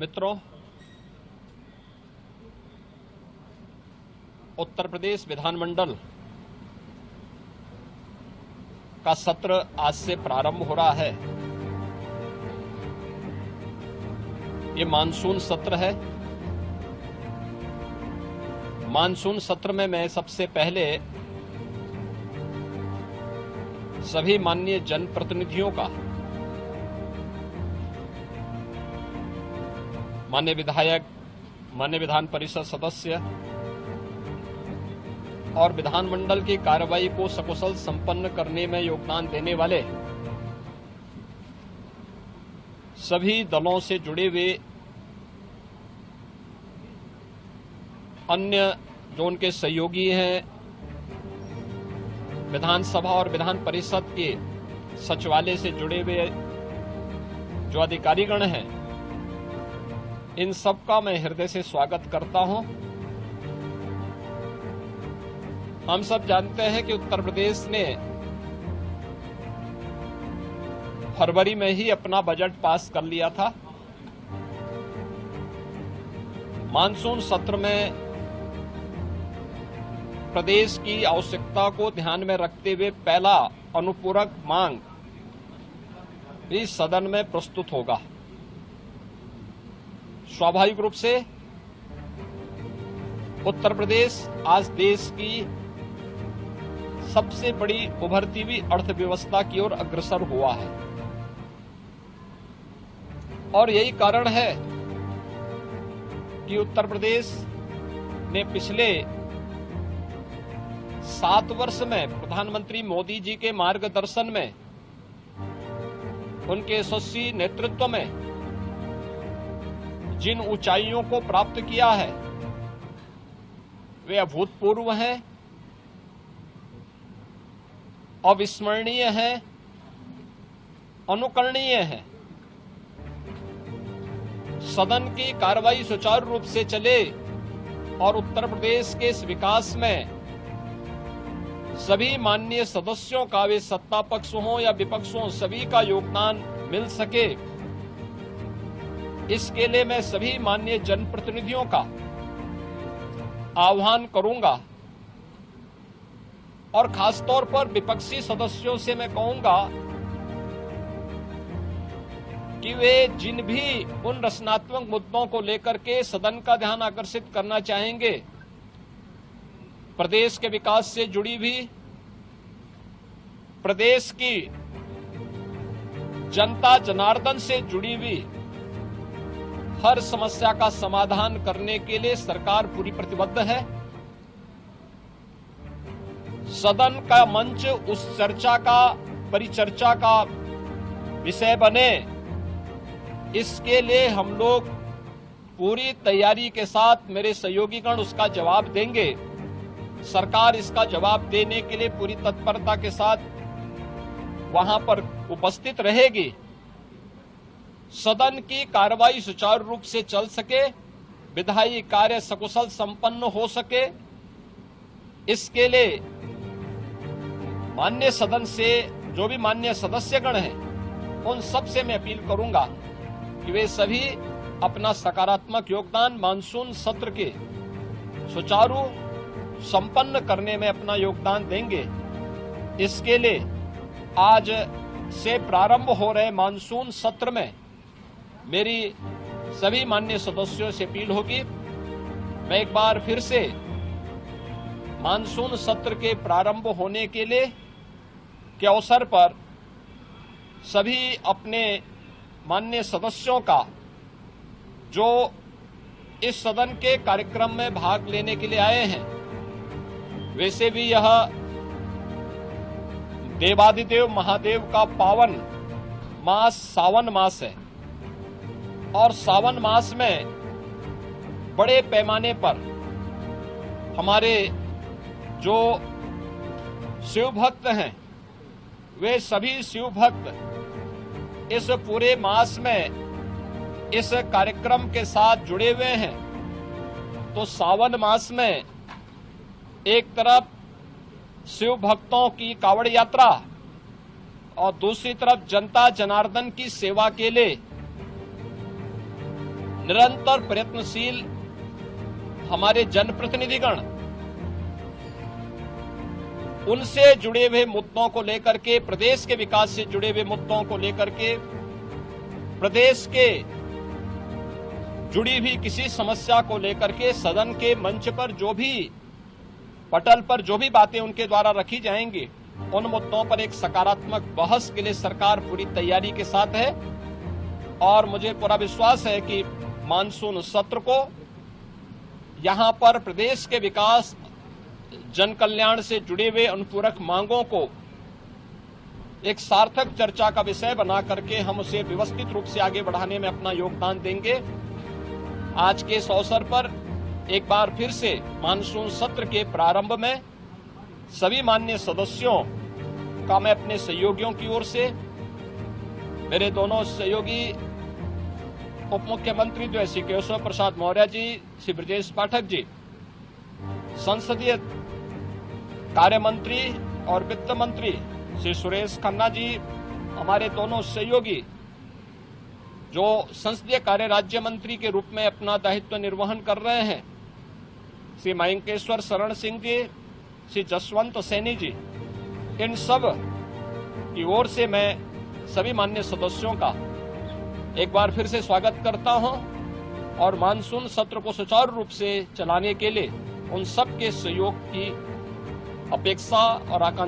मित्रों, उत्तर प्रदेश विधानमंडल का सत्र आज से प्रारंभ हो रहा है। ये मानसून सत्र है। मानसून सत्र में मैं सबसे पहले सभी माननीय जनप्रतिनिधियों का, माननीय विधायक, माननीय विधान परिषद सदस्य और विधानमंडल की कार्रवाई को सकुशल संपन्न करने में योगदान देने वाले सभी दलों से जुड़े हुए अन्य जो उनके सहयोगी हैं, विधानसभा और विधान परिषद के सचिवालय से जुड़े हुए जो अधिकारीगण हैं, इन सब का मैं हृदय से स्वागत करता हूं। हम सब जानते हैं कि उत्तर प्रदेश ने फरवरी में ही अपना बजट पास कर लिया था। मानसून सत्र में प्रदेश की आवश्यकता को ध्यान में रखते हुए पहला अनुपूरक मांग इस सदन में प्रस्तुत होगा। स्वाभाविक रूप से उत्तर प्रदेश आज देश की सबसे बड़ी उभरती हुई अर्थव्यवस्था की ओर अग्रसर हुआ है और यही कारण है कि उत्तर प्रदेश ने पिछले 7 वर्ष में प्रधानमंत्री मोदी जी के मार्गदर्शन में, उनके यशस्वी नेतृत्व में जिन ऊंचाइयों को प्राप्त किया है वे अभूतपूर्व हैं, अविस्मरणीय हैं, अनुकरणीय हैं। सदन की कार्रवाई सुचारू रूप से चले और उत्तर प्रदेश के इस विकास में सभी माननीय सदस्यों का, वे सत्ता पक्ष हों या विपक्ष हों, सभी का योगदान मिल सके, इसके लिए मैं सभी माननीय जनप्रतिनिधियों का आह्वान करूंगा और खासतौर पर विपक्षी सदस्यों से मैं कहूंगा कि वे जिन भी उन रचनात्मक मुद्दों को लेकर के सदन का ध्यान आकर्षित करना चाहेंगे, प्रदेश के विकास से जुड़ी भी, प्रदेश की जनता जनार्दन से जुड़ी हुई हर समस्या का समाधान करने के लिए सरकार पूरी प्रतिबद्ध है। सदन का मंच उस चर्चा का, परिचर्चा का विषय बने, इसके लिए हम लोग पूरी तैयारी के साथ, मेरे सहयोगीगण उसका जवाब देंगे। सरकार इसका जवाब देने के लिए पूरी तत्परता के साथ वहां पर उपस्थित रहेगी। सदन की कार्रवाई सुचारू रूप से चल सके, विधायी कार्य सकुशल संपन्न हो सके, इसके लिए माननीय सदन से जो भी माननीय सदस्यगण हैं, उन सब से मैं अपील करूंगा कि वे सभी अपना सकारात्मक योगदान मानसून सत्र के सुचारू संपन्न करने में अपना योगदान देंगे। इसके लिए आज से प्रारंभ हो रहे मानसून सत्र में मेरी सभी माननीय सदस्यों से अपील होगी। मैं एक बार फिर से मानसून सत्र के प्रारंभ होने के लिए के अवसर पर सभी अपने माननीय सदस्यों का, जो इस सदन के कार्यक्रम में भाग लेने के लिए आए हैं, वैसे भी यह देवादिदेव महादेव का पावन मास सावन मास है और सावन मास में बड़े पैमाने पर हमारे जो शिव भक्त हैं, वे सभी शिव भक्त इस पूरे मास में इस कार्यक्रम के साथ जुड़े हुए हैं। तो सावन मास में एक तरफ शिव भक्तों की कावड़ यात्रा और दूसरी तरफ जनता जनार्दन की सेवा के लिए निरंतर प्रयत्नशील हमारे जनप्रतिनिधिगण उनसे जुड़े हुए मुद्दों को लेकर के, प्रदेश के विकास से जुड़े हुए मुद्दों को लेकर के, प्रदेश के जुड़ी हुई किसी समस्या को लेकर के सदन के मंच पर जो भी पटल पर जो भी बातें उनके द्वारा रखी जाएंगी, उन मुद्दों पर एक सकारात्मक बहस के लिए सरकार पूरी तैयारी के साथ है। और मुझे पूरा विश्वास है कि मानसून सत्र को यहां पर प्रदेश के विकास, जन कल्याण से जुड़े हुए अनुपूरक मांगों को एक सार्थक चर्चा का विषय बना करके हम उसे व्यवस्थित रूप से आगे बढ़ाने में अपना योगदान देंगे। आज के इस अवसर पर एक बार फिर से मानसून सत्र के प्रारंभ में सभी माननीय सदस्यों का मैं अपने सहयोगियों की ओर से, मेरे दोनों सहयोगी उप मुख्यमंत्री जो है श्री केशव प्रसाद मौर्य जी, श्री ब्रजेश पाठक जी, संसदीय कार्य मंत्री और वित्त मंत्री श्री सुरेश खन्ना जी, हमारे दोनों सहयोगी जो संसदीय कार्य राज्य मंत्री के रूप में अपना दायित्व निर्वहन कर रहे हैं, श्री मयंकेश्वर शरण सिंह जी, श्री जसवंत सैनी जी, इन सब की ओर से मैं सभी माननीय सदस्यों का एक बार फिर से स्वागत करता हूं और मानसून सत्र को सुचारू रूप से चलाने के लिए उन सब के सहयोग की अपेक्षा और आकांक्षा